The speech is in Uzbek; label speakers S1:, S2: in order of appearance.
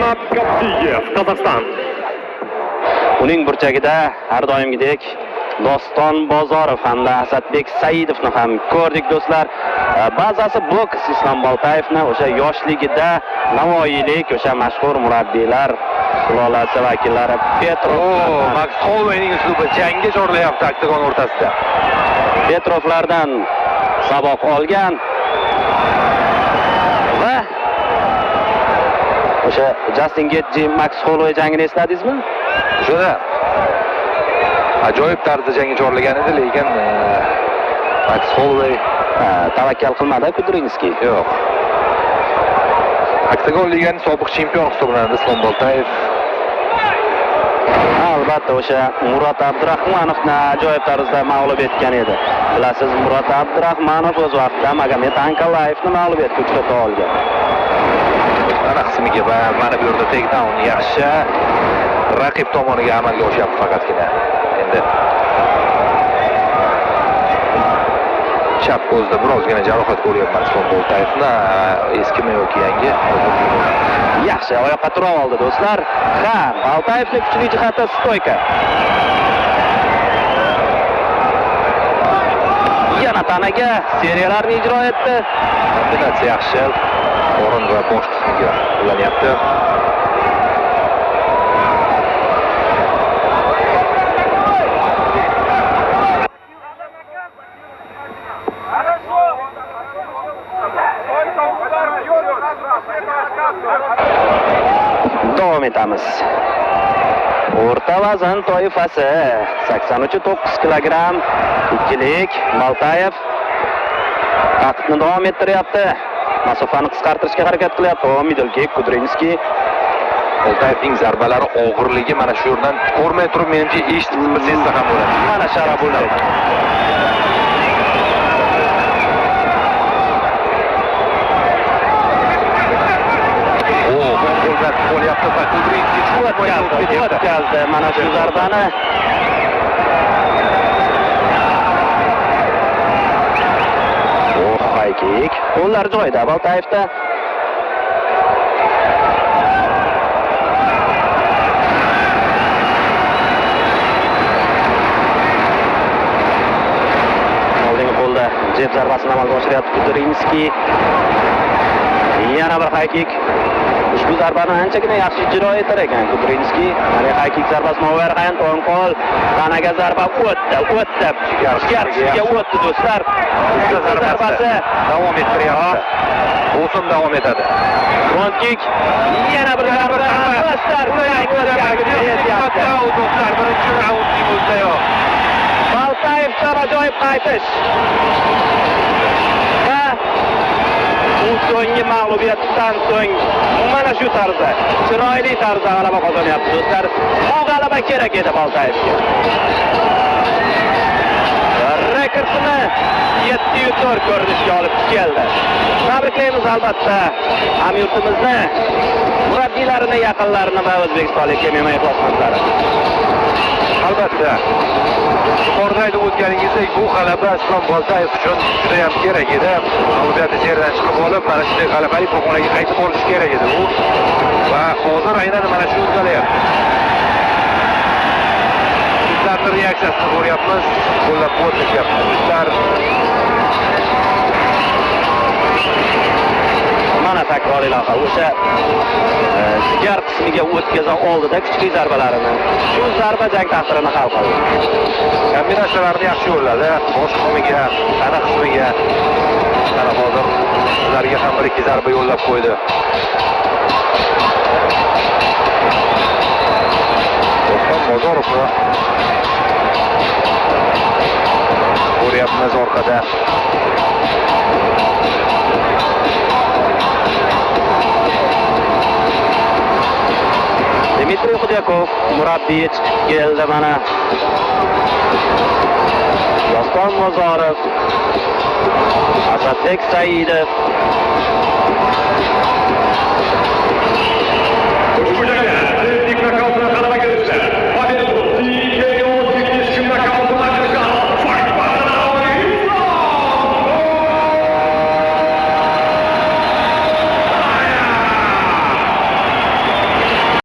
S1: Murat Gabdiyev, Qozog'iston.
S2: Uning burchagida har doimgidek Doston Bozorov hamda Asadbek Saidovni ham ko'rdik do'stlar. Ba'zisi boks Islom Boltayevni o'sha yoshligida Navoiylik o'sha mashhur murabbiylar sulolasi vakillari
S3: Max Hollowayning uslubi jangga chorlayapti oktagon o'rtasida.
S2: Petrovlardan saboq olgan va o'sha Justin Getji Max Holloway jangini esladingizmi?
S3: Shunda ajoyib tarzda jangga chorlagan edi, lekin Max Holloway
S2: tavakkal qilmadi Kudrinskiy.
S3: Yo'q. Oktagon liganing sobiq chempioni hisoblanadi Islom Boltayev.
S2: Albatta o'sha Murat Abdurahmonovni ajoyib tarzda mag'lub etgan edi. Bilasiz, Murat Abdurahmonov o'z vaqtida Magomed Ankalayevni mag'lubiyatga uchrata olgan.
S3: Mana qismiga va mana bu yerda takedown yaxshi raqib tomoniga amalga oshyapti faqatgina. Endi chap ko'zda birozgina jarohat ko'ryapman Islom Boltayevni, eskimi yoki yangi.
S2: Yaxshi oyoqqa tura oldi do'stlar. Ha, Boltayevning kuchli jihati stoyka. Yana tanaga seriyalarni ijro etdi.
S3: Kombinatsiya yaxshi. O'rin va bosh qismiga ulanyapti.
S2: Davom etamiz. O'rta vazn toifasi 83-9 kilogramm ikkilik Boltayev taqiqni davom ettiryapti. Masofani qisqartirishga harakat qilyapti. Middle kick Kudrinskiy.
S3: Boltayevning zarbalari og'irligi mana shu yerdan ko'rmay turib menimcha eshitib bilsangiz ham bo'ladi.
S2: Mana sharaf bo'ldi.
S3: Bo'lyapti va Kudrinskiy
S2: o'tkazdi mana shu zarbani. High kick. Qo'llar joyida Boltayevda. Oldingi qo'lda jeb zarbasini amalga oshiryapti Kudrinskiy. Yana bir high kick. Ushbu zarbani anchagina yaxshi ijro etar ekan Kudrinskiy. Mana high kick zarbasini overhand o'ng qo'l tanaga zarba o'tdi. Jigarchiga o'tdi do'stlar. Zarbasi
S3: davom ettiryapti. O'sin davom etadi.
S2: Front kick. Yana bir zarba. Do'stlar,
S3: birinchi raundning o'zidayoq.
S2: Boltayevdan ajoyib qaytish. So'nggi mag'lubiyatdan so'ng mana shu tarzda, chiroyli tarzda g'alaba qozonyapti do'stlar. Bu g'alaba kerak edi Boltayevga. Rekordini 7-4 ko'rinishga olib keldi. Tabriklaymiz albatta hamyurtimizni, murabbiylarini, yaqinlarini va o'zbekistonlik MMA ixlosmandlari.
S3: Albatta. Yuqorida aytib o'tganingizdek, bu g'alaba Islom Boltayev uchun juda ham kerak edi. Mag'lubiyatni seriyadan chiqib olib, mana shunday g'alabali pog'onaga qaytib olish kerak edi u. Va hozir aynan mana shu uddalayapti. Bizlarning reaksiyasini ko'ryapmiz, qo'llab-quvvatlashyapti. Bizlar
S2: mana takror iloqa o'sha jigar qismiga o'tkaza oldida kuchli zarbalarini. Shu zarba jang taqdirini hal qildi.
S3: Kombinatsiyalarni yaxshi yo'lladi. Bosh qismiga, tana qismiga. Mana hozir ularga ham 1-2 zarba yo'llab qo'ydi. Doston Bozorovni ko'ryapmiz orqada.
S2: Dmitriy Xudyakov murabbiy chiqib keldi mana. Doston Bozorov, Asadbek Saidov